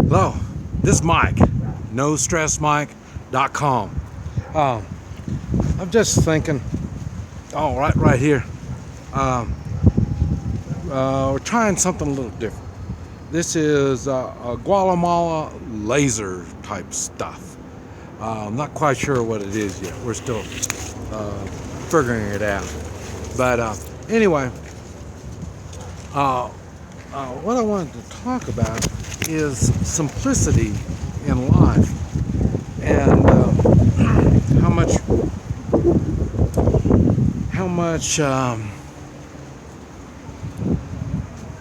Hello, this is Mike, NoStressMike.com. I'm just thinking, right here. We're trying something a little different. This is a Guatemala laser type stuff. I'm not quite sure what it is yet. We're still figuring it out. But anyway, what I wanted to talk about is simplicity in life, and how much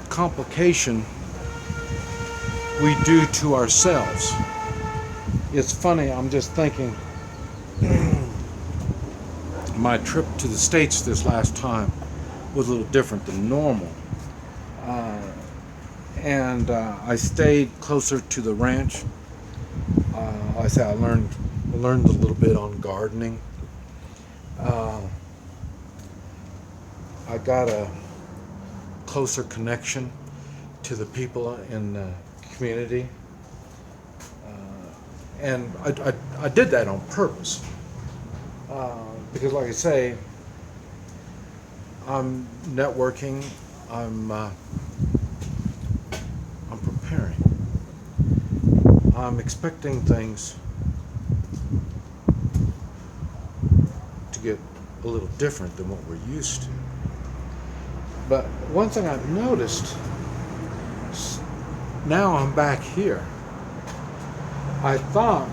complication we do to ourselves. It's funny, I'm just thinking, my trip to the States this last time was a little different than normal. And I stayed closer to the ranch. Like I said, I learned a little bit on gardening. I got a closer connection to the people in the community, and I did that on purpose, because, like I say, I'm networking. I'm preparing. I'm expecting things to get a little different than what we're used to. But one thing I've noticed, now I'm back here. I thought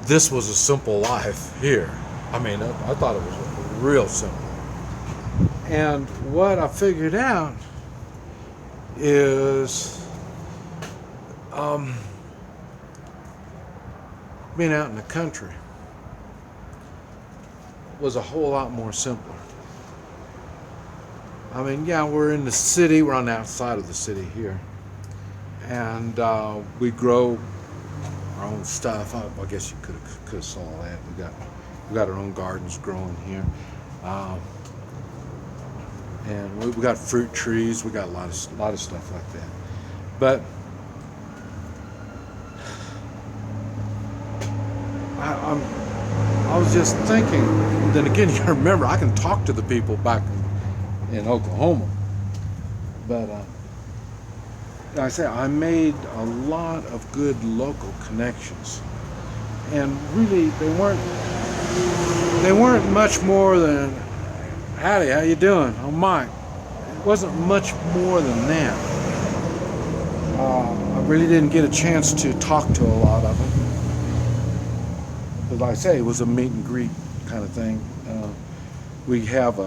this was a simple life here. I mean, I thought it was real simple. And what I figured out is being out in the country was a whole lot more simpler. I mean, yeah, we're in the city, we're on the outside of the city here, and we grow our own stuff. I guess you could have saw that. We got our own gardens growing here. And we got fruit trees. We got a lot of stuff like that. But I was just thinking. Then again, you remember, I can talk to the people back in Oklahoma. But like I say, I made a lot of good local connections, and really they weren't much more than, "Howdy, how you doing? I'm Mike." It wasn't much more than that. I really didn't get a chance to talk to a lot of them. But like I say, it was a meet and greet kind of thing. We have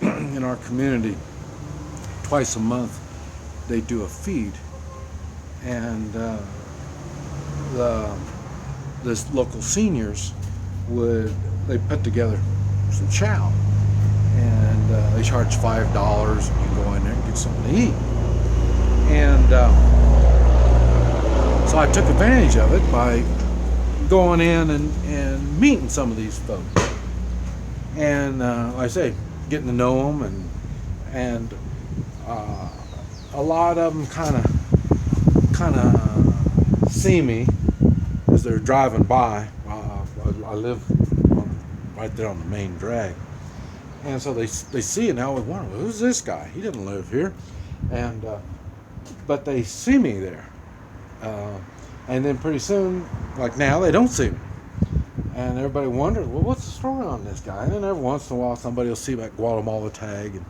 in our community, twice a month, they do a feed. And the local seniors they put together some chow. And they charge $5, and you can go in there and get something to eat. And so I took advantage of it by going in and meeting some of these folks. And like I say, getting to know them, and a lot of them kind of see me as they're driving by. I live right there on the main drag. And so they see it, and I always wonder, well, who's this guy? He doesn't live here. And but they see me there. And then pretty soon, like now, they don't see me. And everybody wonders, well, what's the story on this guy? And then every once in a while, somebody will see that Guatemala tag, and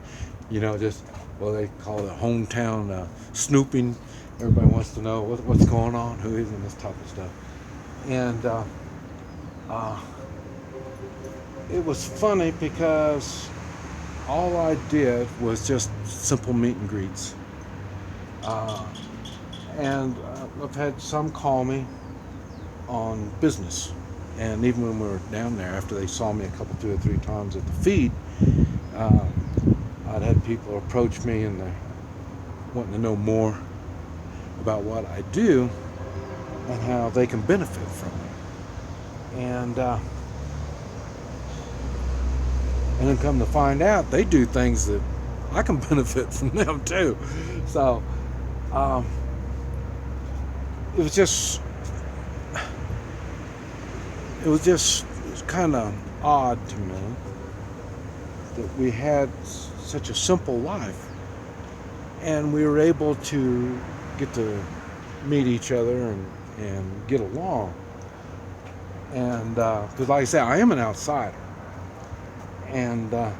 just, well, they call it hometown snooping. Everybody wants to know what's going on, who is in this type of stuff. And it was funny because all I did was just simple meet and greets. And I've had some call me on business. And even when we were down there, after they saw me two or three times at the feed, I'd had people approach me, and they're wanting to know more about what I do and how they can benefit from it. And then come to find out, they do things that I can benefit from them too. So it was just kind of odd to me that we had such a simple life, and we were able to get to meet each other and get along. And because, like I say, I am an outsider, and of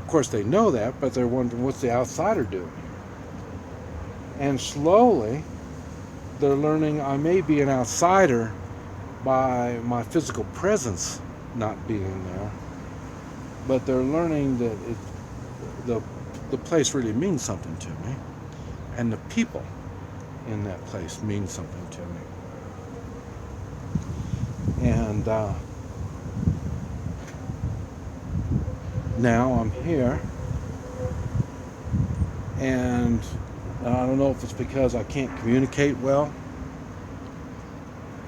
course they know that, but they're wondering what's the outsider doing. And slowly, they're learning I may be an outsider by my physical presence not being there, but they're learning that the place really means something to me, and the people in that place mean something to me. And now I'm here, and I don't know if it's because I can't communicate well,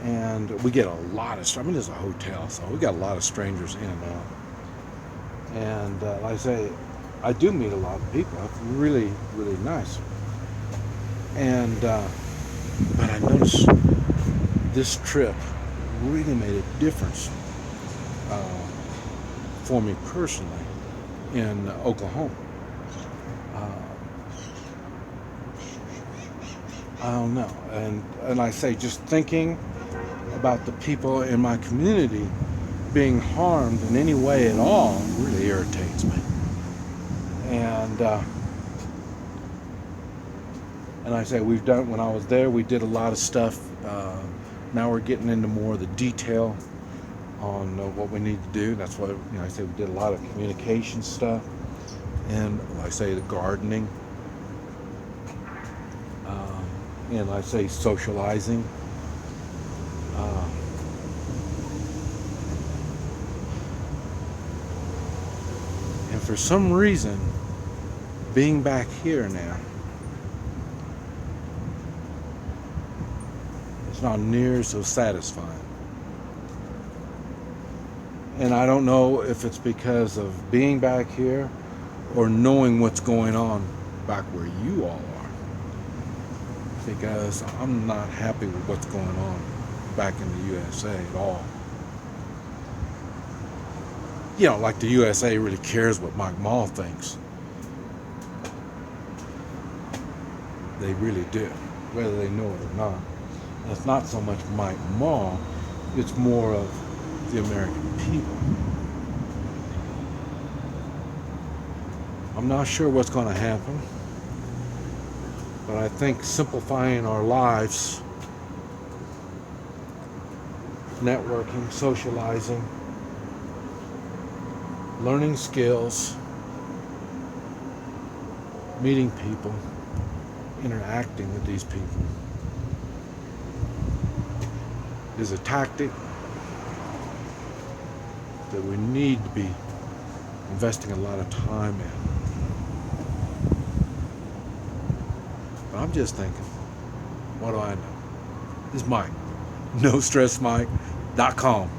and we get a lot of, there's a hotel, so we got a lot of strangers in and out. And like I say, I do meet a lot of people. It's really, really nice. And but I noticed this trip really made a difference for me personally in Oklahoma. I don't know. And I say, just thinking about the people in my community being harmed in any way at all really irritates me. And I say, when I was there, we did a lot of stuff. Now we're getting into more of the detail on what we need to do. That's why, I say we did a lot of communication stuff, and like I say, the gardening, and I say socializing. And for some reason, being back here now, it's not near so satisfying. And I don't know if it's because of being back here or knowing what's going on back where you all are. Because I'm not happy with what's going on back in the USA at all. Like the USA really cares what Mike Mall thinks. They really do, whether they know it or not. And it's not so much Mike Mall, it's more of the American people. I'm not sure what's going to happen, but I think simplifying our lives, networking, socializing, learning skills, meeting people, interacting with these people is a tactic that we need to be investing a lot of time in. But I'm just thinking, what do I know? This is Mike. NoStressMike.com.